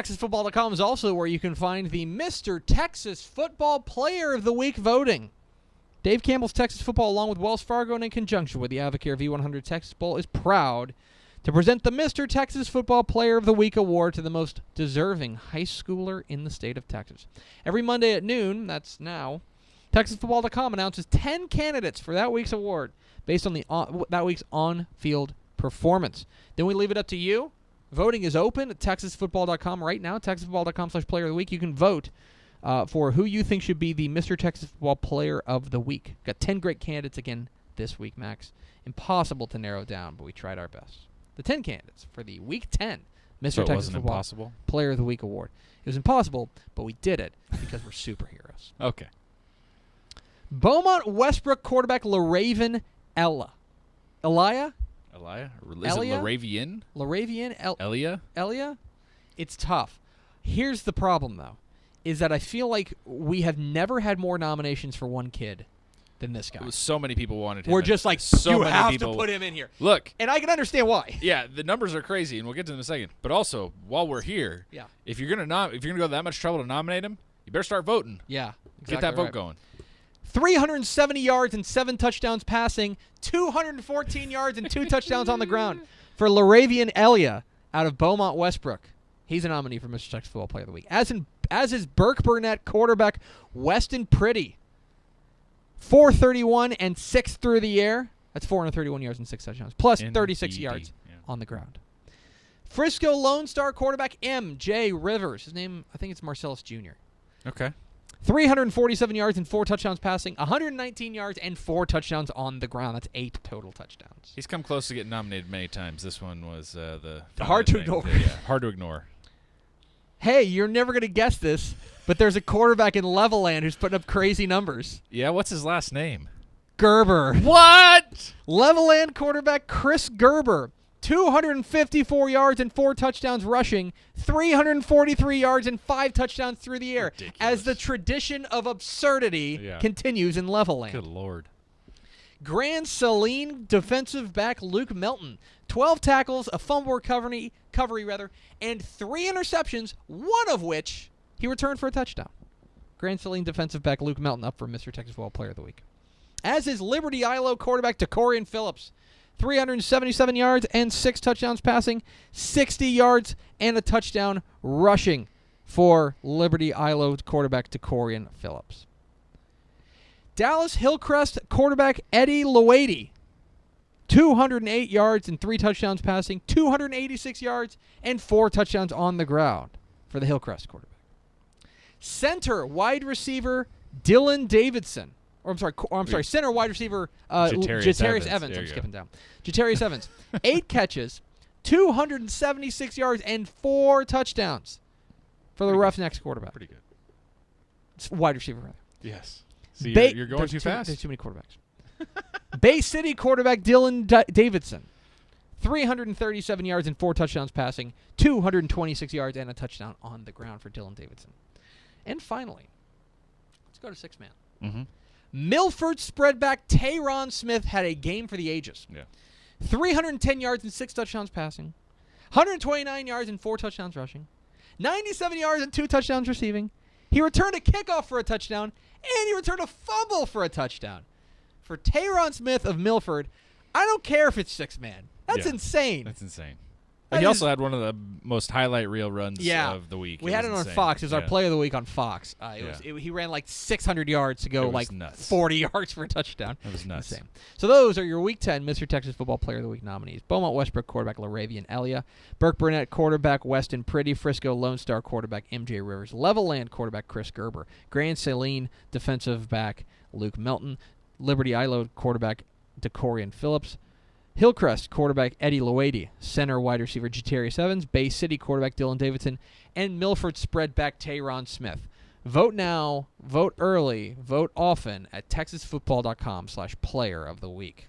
TexasFootball.com is also where you can find the Mr. Texas Football Player of the Week voting. Dave Campbell's Texas Football, along with Wells Fargo and in conjunction with the Avocare V100 Texas Bowl, is proud to present the Mr. Texas Football Player of the Week award to the most deserving high schooler in the state of Texas. Every Monday at noon, that's now, TexasFootball.com announces 10 candidates for that week's award based on that week's on-field performance. Then we leave it up to you. Voting is open at TexasFootball.com right now, TexasFootball.com/Player of the Week. You can vote for who you think should be the Mr. Texas Football Player of the Week. Got 10 great candidates again this week, Max. Impossible to narrow down, but we tried our best. The 10 candidates for the Week 10 Mr. Texas Football Player of the Week award. It was impossible, but we did it because we're superheroes. Okay. Beaumont West Brook quarterback LaRaven Elia. Is it Laravian? Laravian? Elia? It's tough. Here's the problem, though, is that I feel like we have never had more nominations for one kid than this guy. So many people wanted him. We're just like, you have to put him in here. Look. And I can understand why. Yeah, the numbers are crazy, and we'll get to them in a second. But also, while we're here, if you're gonna go to that much trouble to nominate him, you better start voting. Yeah, exactly. Get that vote going. 370 yards and 7 touchdowns passing, 214 yards and 2 touchdowns on the ground for Laravian Elia out of Beaumont West Brook. He's a nominee for Mr. Texas Football Player of the Week. As is Burke Burnett quarterback Weston Pretty. 431 and 6 through the air. That's 431 yards and 6 touchdowns, plus 36 yards on the ground. Frisco Lone Star quarterback M.J. Rivers. His name, I think it's Marcellus Jr. Okay. 347 yards and 4 touchdowns passing, 119 yards and 4 touchdowns on the ground. That's 8 total touchdowns. He's come close to getting nominated many times. This one was the hard to ignore. Hard to ignore. Hey, you're never going to guess this, but there's a quarterback in Levelland who's putting up crazy numbers. Yeah, what's his last name? Gerber. What? Levelland quarterback Chris Gerber. 254 yards and 4 touchdowns rushing, 343 yards and 5 touchdowns through the air. Ridiculous. As the tradition of absurdity continues in Levelland. Good Lord. Grand Saline defensive back Luke Melton. 12 tackles, a fumble recovery, and 3 interceptions, one of which he returned for a touchdown. Grand Saline defensive back Luke Melton up for Mr. Texas Football Player of the Week. As is Liberty ILO quarterback Decorian Phillips. 377 yards and 6 touchdowns passing, 60 yards and a touchdown rushing for Liberty ILO quarterback Decorian Phillips. Dallas Hillcrest quarterback Eddie Lwate. 208 yards and 3 touchdowns passing, 286 yards and 4 touchdowns on the ground for the Hillcrest quarterback. Center wide receiver Dylan Davidson. Center wide receiver Jatarius Evans. I'm skipping down. Jatarius Evans. 8 catches, 276 yards, and 4 touchdowns for the Roughnecks quarterback. Pretty good. It's wide receiver, rather. Yes. See, you're going too fast. There's too many quarterbacks. Bay City quarterback Dylan Davidson. 337 yards and 4 touchdowns passing, 226 yards, and a touchdown on the ground for Dylan Davidson. And finally, let's go to 6-man. Mm-hmm. Milford spreadback Tyron Smith had a game for the ages. Yeah. 310 yards and 6 touchdowns passing, 129 yards and 4 touchdowns rushing, 97 yards and 2 touchdowns receiving. He returned a kickoff for a touchdown, and he returned a fumble for a touchdown. For Tyron Smith of Milford, I don't care if it's 6-man. That's insane. That's insane. He also had one of the most highlight reel runs of the week. We had it on Fox. It was our Player of the Week on Fox. He ran like 600 yards to go like nuts. 40 yards for a touchdown. That was nuts. Insane. So those are your Week 10 Mr. Texas Football Player of the Week nominees. Beaumont West Brook quarterback Laravian Elia. Burke Burnett quarterback Weston Pretty. Frisco Lone Star quarterback M.J. Rivers. Levelland quarterback Chris Gerber. Grand Saline defensive back Luke Melton. Liberty ILO quarterback Decorian Phillips. Hillcrest quarterback Eddie Lwate, center wide receiver Jatarius Evans, Bay City quarterback Dylan Davidson, and Milford spreadback Tyron Smith. Vote now, vote early, vote often at TexasFootball.com/Player of the Week.